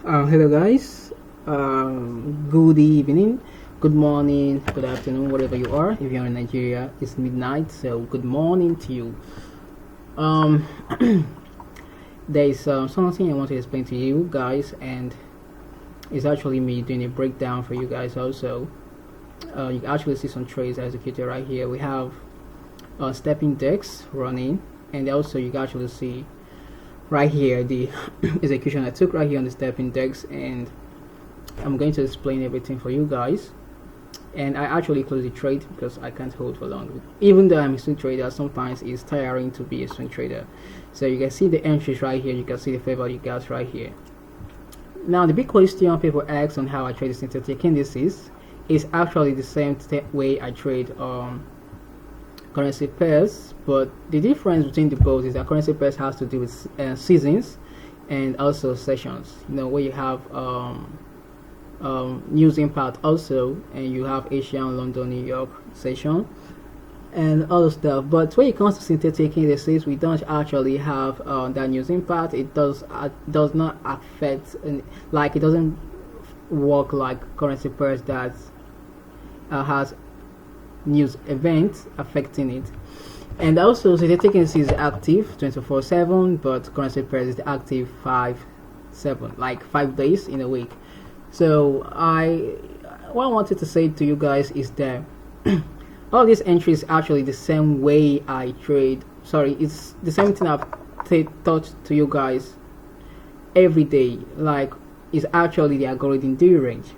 Hello guys, good evening, good morning, good afternoon, whatever you are. If you're in Nigeria, it's midnight, so good morning to you. Um, there is something I want to explain to you guys, and it's actually me doing a breakdown for you guys also. You can actually see some trades executed right here. We have step index running, and also you can actually see right here the execution I took right here on the step index, and I'm going to explain everything for you guys. And I actually close the trade because I can't hold for long. Even though I'm a swing trader, sometimes it's tiring to be a swing trader. So you can see the entries right here, you can see the fair value gaps right here. Now the big question people ask on how I trade the synthetic indices is actually the same way I trade currency pairs, but the difference between the both is that currency pairs has to do with seasons and also sessions. You know, where you have news impact also, and you have Asian, London, New York session and other stuff. But when it comes to synthetic indices, we don't actually have that news impact. It does not affect, like it doesn't work like currency pairs that has news events affecting it. And also synthetic indices is active 24/7, but currency pairs is active 5/7, like 5 days in a week. So what I wanted to say to you guys is that all these entries actually the same way I trade. Sorry, it's the same thing I've taught to you guys every day. Like, it's actually the algorithm D range.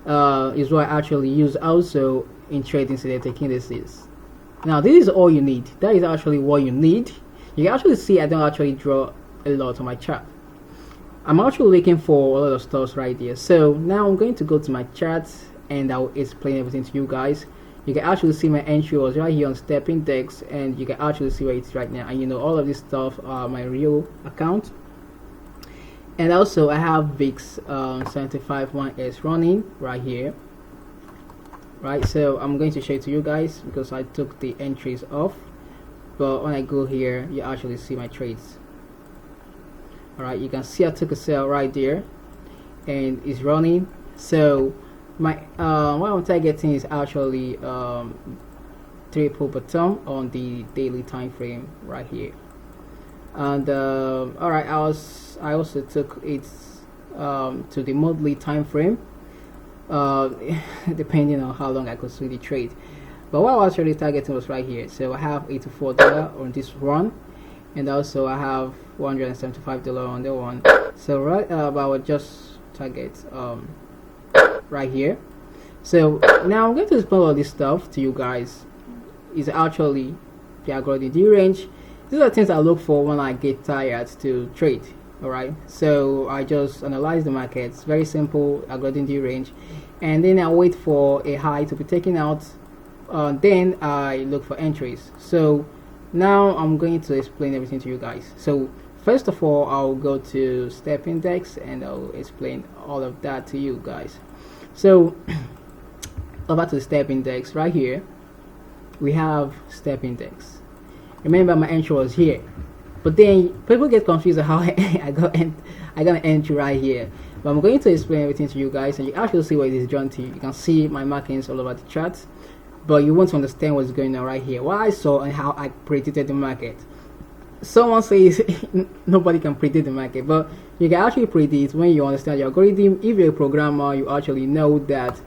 Is what I actually use also in trading synthetic indices. Now this is all you need. That is actually what you need. You can actually see I don't actually draw a lot on my chart. I'm actually looking for a lot of stuff right here. So now I'm going to go to my chart and I'll explain everything to you guys. You can actually see my entry was right here on step index, and you can actually see where it's right now. And you know, all of this stuff are my real account. And also I have VIX 751S running right here. Right, so I'm going to show it to you guys because I took the entries off, but when I go here you actually see my trades. Alright, you can see I took a sell right there and it's running. So my what I'm targeting is actually triple bottom on the daily time frame right here. And alright, I also took it to the monthly time frame, depending on how long I could see the trade. But what I was really targeting was right here. So I have $84 on this one, and also I have $175 on the one. So right I would just target right here. So now I'm going to explain all this stuff to you guys. Is actually the algorithm D range. These are things I look for when I get tired to trade. Alright, so I just analyze the markets, very simple, algorithm D range, and then I wait for a high to be taken out, then I look for entries. So now I'm going to explain everything to you guys. So first of all, I'll go to step index and I'll explain all of that to you guys. So over to the step index right here, we have step index. Remember my entry was here. But then people get confused how I got an entry right here. But I'm going to explain everything to you guys, and you actually see what it is drawn to. You can see my markings all over the chart, but you want to understand what's going on right here. What I saw and how I predicted the market. Someone says nobody can predict the market, but you can actually predict when you understand your algorithm. If you're a programmer, you actually know that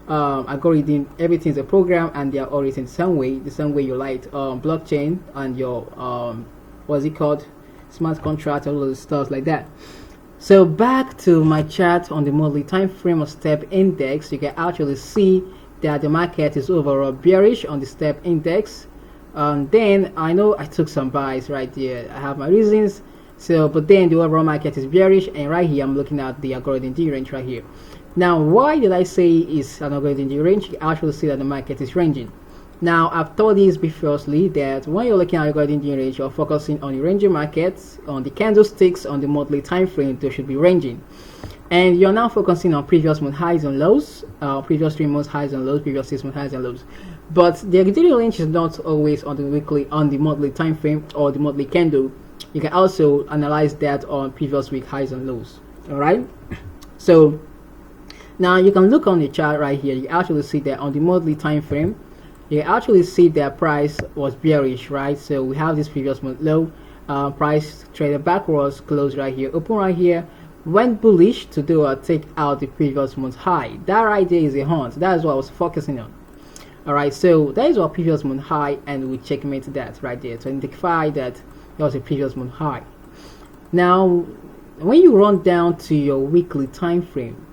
algorithm, everything is a program, and they are all written the same way you like blockchain and your what's it called, smart contract, all those stuff like that. So back to my chart on the monthly time frame of step index, you can actually see that the market is overall bearish on the step index. Then I know I took some buys right there. I have my reasons. So but then the overall market is bearish, and right here I'm looking at the algorithm D range right here. Now why did I say it's an algorithm D range? You actually see that the market is ranging. Now I've told this previously that when you're looking at algorithm D range, you're focusing on the ranging markets, on the candlesticks, on the monthly time frame. They should be ranging, and you're now focusing on previous month highs and lows, previous 3 months highs and lows, previous 6 month highs and lows. But the daily range is not always on the weekly, on the monthly time frame or the monthly candle. You can also analyze that on previous week highs and lows. All right, so now you can look on the chart right here. You actually see that on the monthly time frame, you actually see that price was bearish, right? So we have this previous month low, price traded backwards, close right here, open right here, went bullish to do a take out the previous month high. That right there is a hunt. That is what I was focusing on. All right, so that is our previous month high, and we checkmate that right there to identify that that was a previous month high. Now when you run down to your weekly time frame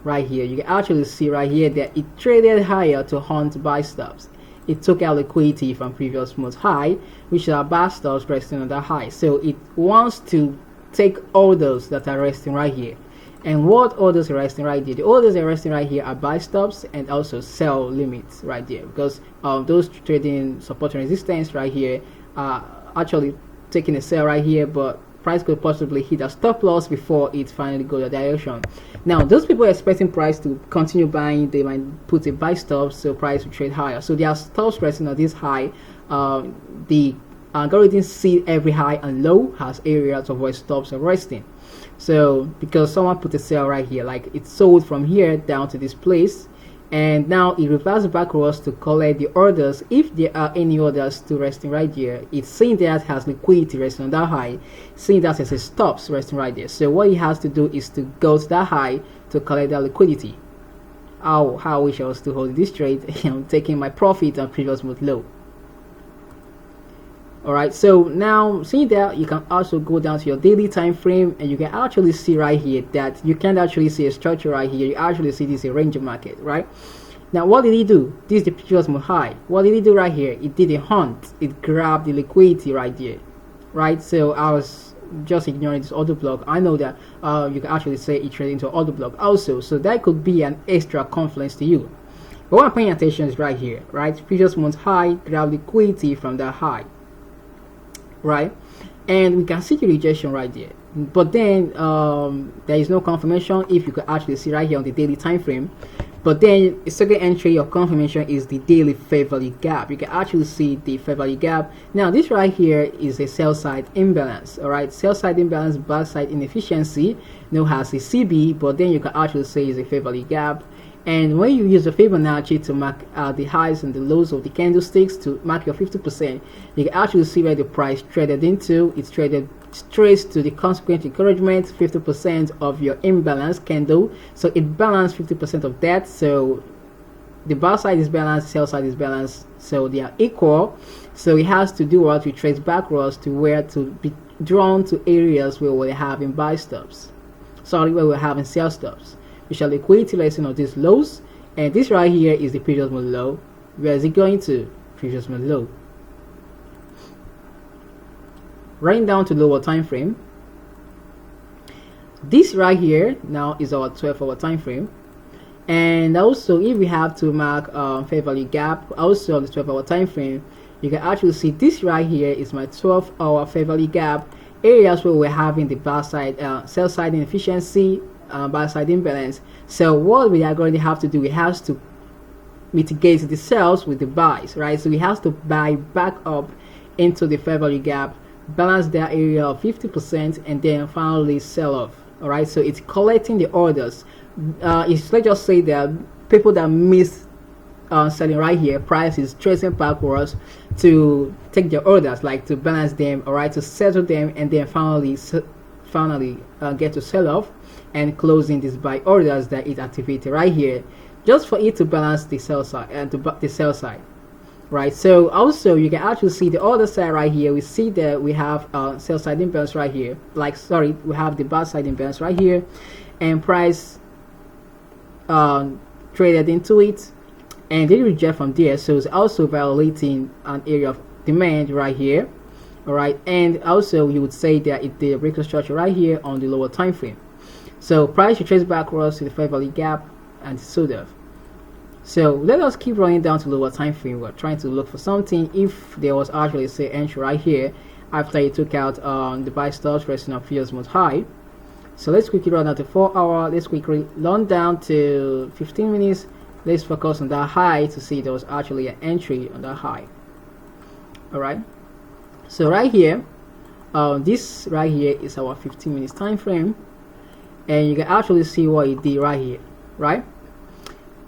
right here, you can actually see right here that it traded higher to hunt buy stops. It took out liquidity from previous month's high, which are buy stops resting on that high. So it wants to take orders that are resting right here. And what orders are resting right here? The orders are resting right here are buy stops and also sell limits right there, because those trading support and resistance right here are actually taking a sell right here, but price could possibly hit a stop loss before it finally goes the direction. Now those people expecting price to continue buying, they might put a buy stop so price will trade higher. So there are stops resting on this high. The algorithm see every high and low has areas of where stops are resting. So because someone put a sell right here, like it sold from here down to this place, and now it reverses backwards to collect the orders. If there are any orders still resting right here, it's seeing that has liquidity resting on that high, seeing that as a stops resting right there. So what it has to do is to go to that high to collect that liquidity. How I wish I was to hold this trade. I'm taking my profit on previous month low. Alright, so now seeing that, you can also go down to your daily time frame, and you can actually see right here that you can't actually see a structure right here. You actually see this is a range market, right? Now what did he do? This is the previous month high. What did he do right here? It did a hunt. It grabbed the liquidity right here, right? So I was just ignoring this order block. I know that you can actually say it traded into an order block also, so that could be an extra confluence to you. But what I'm paying attention is right here, right? Previous month high, grab liquidity from that high, right? And we can see the rejection right there, but then there is no confirmation. If you could actually see right here on the daily time frame, but then the second entry of confirmation is the daily fair value gap. You can actually see the fair value gap. Now this right here is a sell side imbalance. All right, sell side imbalance, buy side inefficiency, known as a CB, but then you can actually say is a fair value gap. And when you use the Fibonacci to mark the highs and the lows of the candlesticks to mark your 50%, you can actually see where the price traded into. It's traded straight to the consequent encouragement, 50% of your imbalance candle. So it balanced 50% of that. So the buy side is balanced, sell side is balanced, so they are equal. So it has to do what we trace backwards to where to be drawn to areas where we're having buy stops. Sorry, where we're having sell stops. We shall liquidity lesson of these lows, and this right here is the previous month low. Where is it going to? Previous month low. Running down to lower time frame. This right here now is our 12-hour time frame, and also if we have to mark fair value gap, also on the 12-hour time frame, you can actually see this right here is my 12-hour fair value gap. Areas where we're having the buy side, sell side inefficiency, buy side imbalance. So what we are going to have to do, we have to mitigate the sells with the buys, right? So we have to buy back up into the fair value gap, balance that area of 50%, and then finally sell off. All right, so it's collecting the orders. Let's just say that people that miss selling right here, price is tracing backwards to take their orders, like to balance them, all right, to settle them, and then finally get to sell off and closing these buy orders that is activated right here, just for it to balance the sell side and the sell side, right? So also you can actually see the other side right here. We see that we have sell side imbalance right here, we have the buy side imbalance right here, and price traded into it and they reject from there, so it's also violating an area of demand right here. All right, and also you would say that it's the breaker structure right here on the lower time frame. So price should trace backwards to the fair value gap and so that. So let us keep running down to lower time frame. We're trying to look for something. If there was actually say entry right here after it took out the buy stops resting on previous month high. So let's quickly run down to 4 hour. Let's quickly run down to 15 minutes. Let's focus on that high to see there was actually an entry on that high. All right. So right here, this right here is our 15 minutes time frame. and you can actually see what it did right here, right?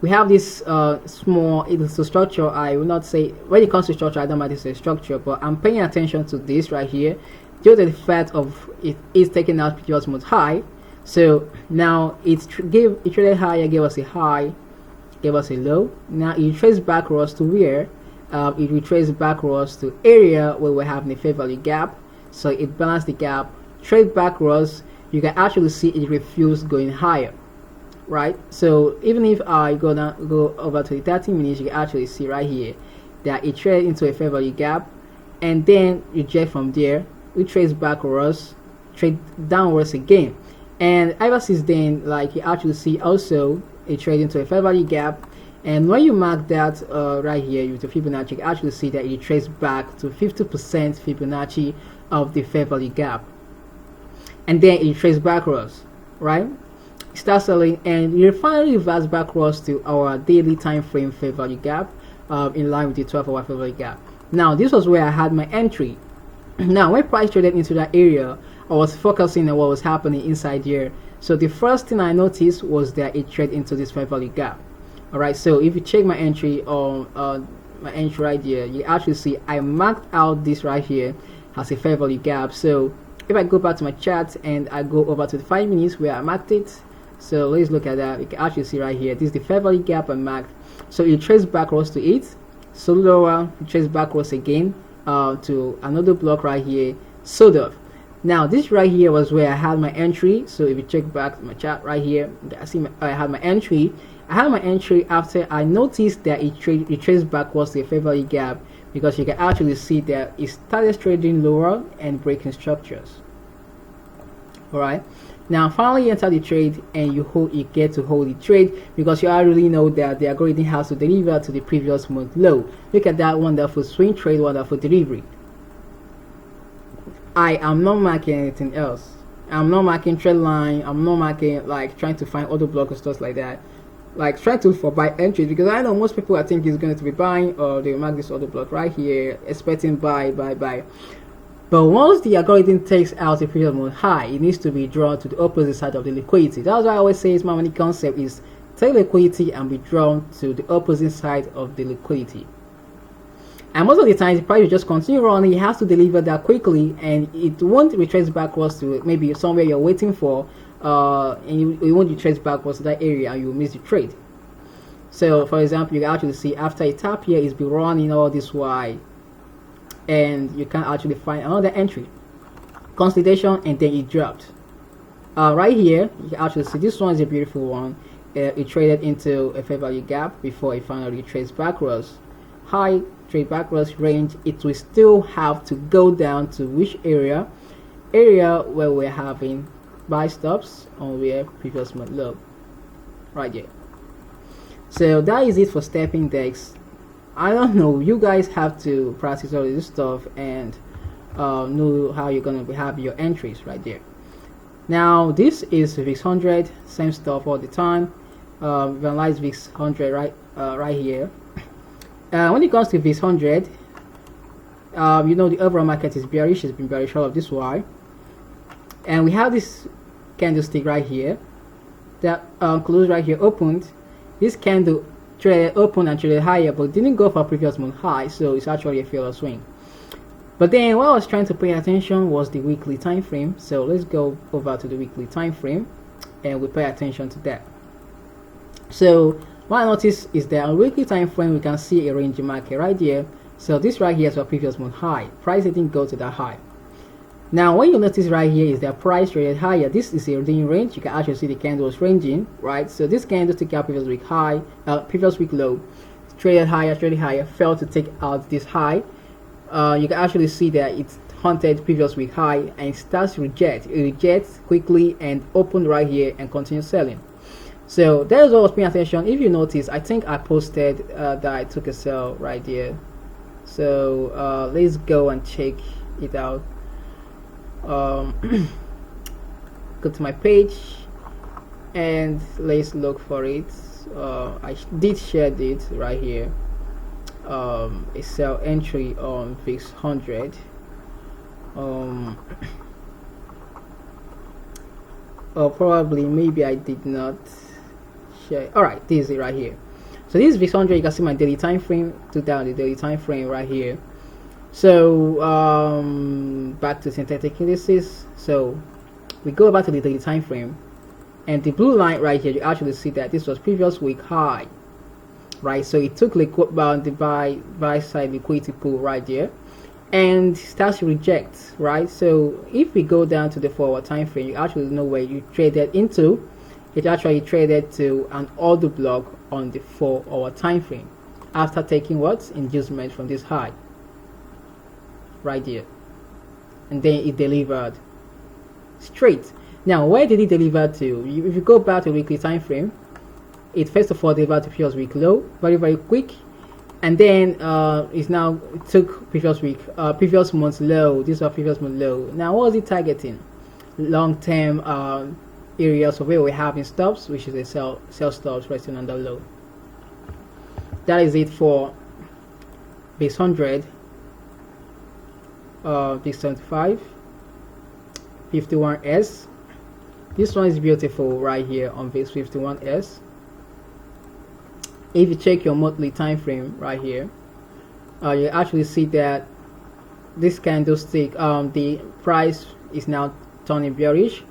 We have this small, it's a structure. I will not say, when it comes to structure, I don't mind it's a structure, but I'm paying attention to this right here due to the fact of it is taking out previous mode high. So now it traded higher, gave us a high, gave us a low. Now it traced backwards to where it retraced backwards to area where we're having a fair value gap. So it balanced the gap, trade backwards. You can actually see it refused going higher, right? So even if I go over to the 30 minutes, you can actually see right here that it traded into a fair value gap and then reject from there. We trace backwards, trade downwards again, and ever since then, like, you actually see also a trade into a fair value gap. And when you mark that right here with the Fibonacci, you can actually see that it traced back to 50% Fibonacci of the fair value gap, and then it traced backwards, right? Start selling, and you finally reverse backwards to our daily time frame fair value gap, in line with the 12-hour fair value gap. Now this was where I had my entry. Now when price traded into that area, I was focusing on what was happening inside here. So the first thing I noticed was that it traded into this fair value gap. Alright, so if you check my entry on my entry right here, you actually see I marked out this right here as a fair value gap. So if I go back to my chart and I go over to the 5 minutes where I marked it, so let's look at that. You can actually see right here, this is the fair value gap I marked. So it traced backwards to it, so lower, it traced backwards again to another block right here, sold off. Now this right here was where I had my entry. So if you check back my chart right here, I see I had my entry. I had my entry after I noticed that it traced backwards to a fair value gap, because you can actually see that it started trading lower and breaking structures. Alright, now finally you enter the trade and you get to hold the trade, because you already know that the algorithm has to deliver to the previous month low. Look at that wonderful swing trade, wonderful delivery. I am not marking anything else. I'm not marking trend line. I'm not marking, like, trying to find other blocks or stuff like that, like trying to for buy entries, because I know most people I think is going to be buying, or they will mark this other block right here expecting buy. But once the algorithm takes out a previous mode high, it needs to be drawn to the opposite side of the liquidity. That's why I always say my money concept is take liquidity and be drawn to the opposite side of the liquidity. And most of the time the price will just continue running. It has to deliver that quickly, and it won't retrace backwards to maybe somewhere you're waiting for, and you won't retrace backwards to that area and you will miss the trade. So for example, you can actually see after a tap here, it's been running all this while and you can actually find another entry, consolidation, and then it dropped. Right here you can actually see this one is a beautiful one. It traded into a fair value gap before it finally trades backwards. High, trade backwards, range. It will still have to go down to which area where we're having buy stops on where previous month low, right here. So that is it for step index. I don't know, you guys have to practice all this stuff and know how you're gonna have your entries right there. Now this is VIX 100, same stuff all the time. We analyze VIX 100 right here. When it comes to VIX 100, you know the overall market is bearish. It's been bearish all of this while, and we have this candlestick right here that closed right here, opened. This candle traded open and traded higher, but didn't go for previous month high, so it's actually a failure swing. But then what I was trying to pay attention was the weekly time frame. So let's go over to the weekly time frame and we pay attention to that. So what I noticed is that on weekly time frame we can see a range market right here. So this right here is our previous month high. Price didn't go to that high. Now what you notice right here is that price traded higher. This is a reading range. You can actually see the candles ranging, right? So this candle took out previous week high, previous week low, traded higher, failed to take out this high. You can actually see that it's hunted previous week high and it starts to reject. It rejects quickly and opened right here and continues selling. So that is what I was paying attention. If you notice, I think I posted that I took a sell right here. So let's go and check it out. Go to my page and let's look for it. I did share it right here. A sell entry on VIX 100. or probably maybe I did not share. All right, this is it right here. So this is VIX100. You can see my daily time frame. Took down the daily time frame right here. So back to synthetic indices. So we go back to the daily time frame, and the blue line right here, you actually see that this was previous week high, right? So it took the buy side liquidity pool right there, and starts to reject, right? So if we go down to the 4 hour time frame, you actually know where you traded into. It actually traded to an order block on the 4 hour time frame after taking what inducement from this high right here, and then it delivered straight. Now where did it deliver to? If you go back to weekly time frame, it first of all delivered to previous week low, very quick, and then it took previous month's low. This was previous month low. Now what was it targeting? Long-term areas of where we're having stops, which is a sell stops resting on the low. That is it for base 100, base 75, 51s. This one is beautiful right here on base 51s. If you check your monthly time frame right here, you actually see that this candlestick, the price is now turning bearish,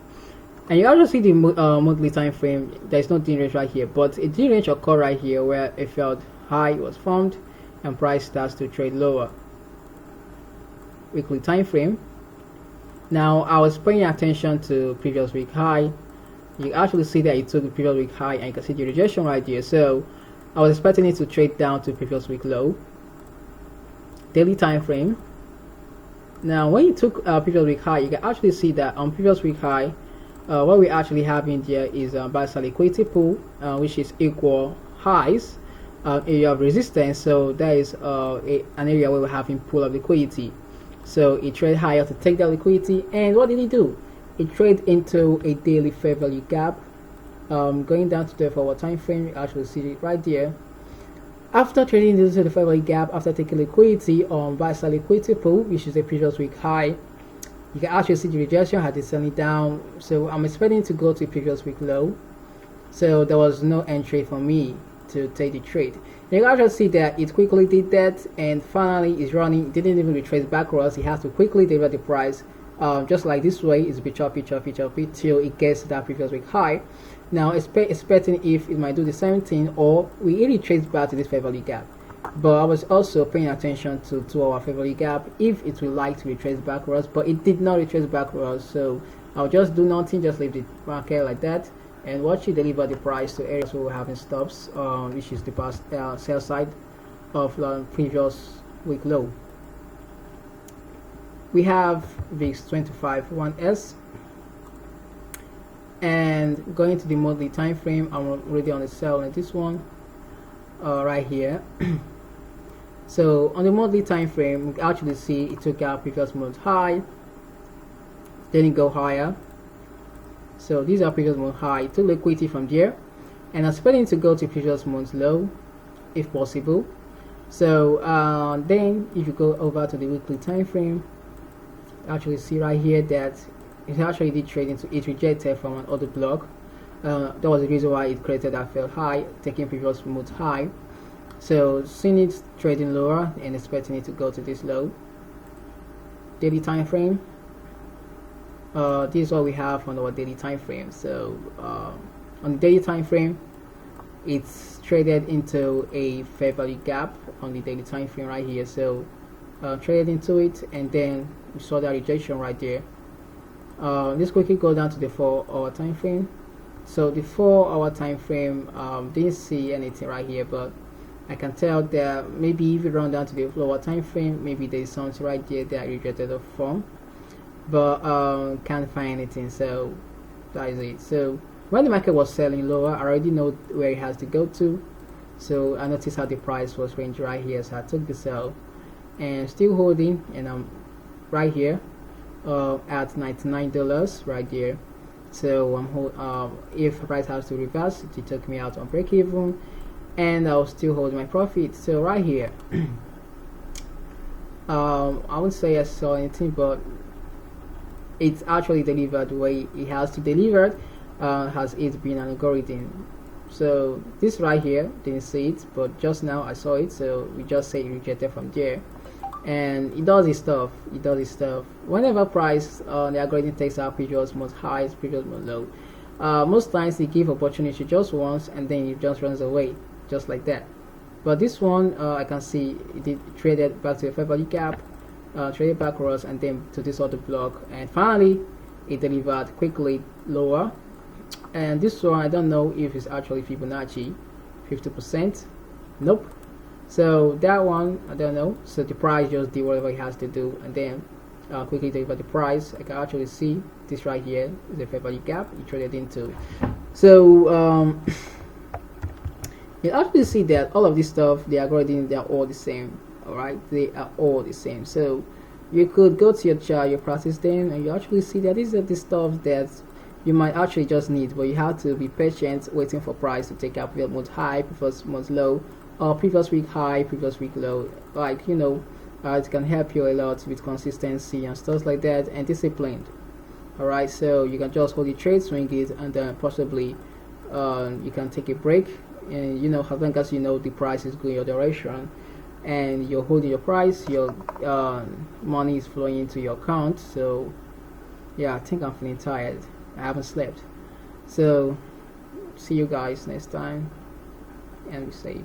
and you also see the monthly time frame. There's no D range right here, but a D range occurred right here where a failed high was formed and price starts to trade lower. Weekly time frame. Now I was paying attention to previous week high. You actually see that it took the previous week high, and you can see the rejection right here. So I was expecting it to trade down to previous week low. Daily time frame. Now when you took previous week high, you can actually see that on previous week high, what we actually have in here is buy side liquidity pool, which is equal highs, area of resistance. So that is an area where we're having pool of liquidity. So it traded higher to take that liquidity, and what did it do? It traded into a daily fair value gap. Going down to the 4 hour time frame, you actually see it right there. After trading into the fair value gap, after taking liquidity on buy side liquidity pool, which is a previous week high, you can actually see the rejection had it selling down. So I'm expecting to go to previous week low. So there was no entry for me to take the trade. You can actually see that it quickly did that, and finally is running. It didn't even retrace backwards. It has to quickly deliver the price, just like this way. It's be choppy till it gets to that previous week high. Now expecting if it might do the same thing, or we really trace back to this fair value gap. But I was also paying attention to 2 hour fair value gap if it will like to retrace backwards, but it did not retrace backwards. So I'll just do nothing, just leave the market like that, and watch it deliver the price to areas where we're having stops, which is the past sell side of the previous week low. We have VIX 25 1s, and going to the monthly time frame, I'm already on the sell on this one right here. So on the monthly time frame, we can actually see it took out previous month high, then it go higher. So these are previous month high. It took liquidity from there, and I'm expecting to go to previous month's low if possible. So then if you go over to the weekly time frame, you actually see right here that it actually did trade into it, rejected from an order block. That was the reason why it created that failed high, taking previous month high. So seeing it trading lower and expecting it to go to this low. Daily time frame. This is what we have on our daily time frame. So on the daily time frame, it's traded into a fair value gap on the daily time frame right here. So traded into it, and then we saw that rejection right there. Let's quickly go down to the 4 hour time frame. So the 4 hour time frame, didn't see anything right here, but I can tell that maybe if you run down to the lower time frame, maybe there's something right there that rejected the form, but can't find anything. So that is it. So when the market was selling lower, I already know where it has to go to. So I noticed how the price was range right here, so I took the sell and still holding, and I'm right here at $99 right there. So if price has to reverse, it took me out on break even, and I'll still hold my profit. So right here, I wouldn't say I saw anything, but it's actually delivered the way it has to deliver. has it been an algorithm. So this right here didn't see it, but just now I saw it, so we just say rejected from there. And it does its stuff. Whenever price the algorithm takes our previous most high, previous most low, most times they give opportunity just once and then it just runs away, just like that. But this one, I can see it traded back to the fair value gap, traded backwards, and then to this other block, and finally it delivered quickly lower. And this one, I don't know if it's actually Fibonacci 50%. Nope. So that one, I don't know. So the price just did whatever it has to do, and then quickly deliver the price. I can actually see this right here is the fair value gap you traded into. So you actually see that all of this stuff, the algorithm, they are all the same. All right, they are all the same. So you could go to your chart, you practice them, and you actually see that these are the stuff that you might actually just need, but you have to be patient, waiting for price to take up your month high, previous month low, or previous week high, previous week low. Like, you know, it can help you a lot with consistency and stuff like that, and discipline. Alright, so you can just hold your trade, swing it, and then possibly you can take a break, and you know, as long as you know the price is going your direction and you're holding your price, your money is flowing into your account. So yeah, I think I'm feeling tired. I haven't slept. So see you guys next time, and be safe.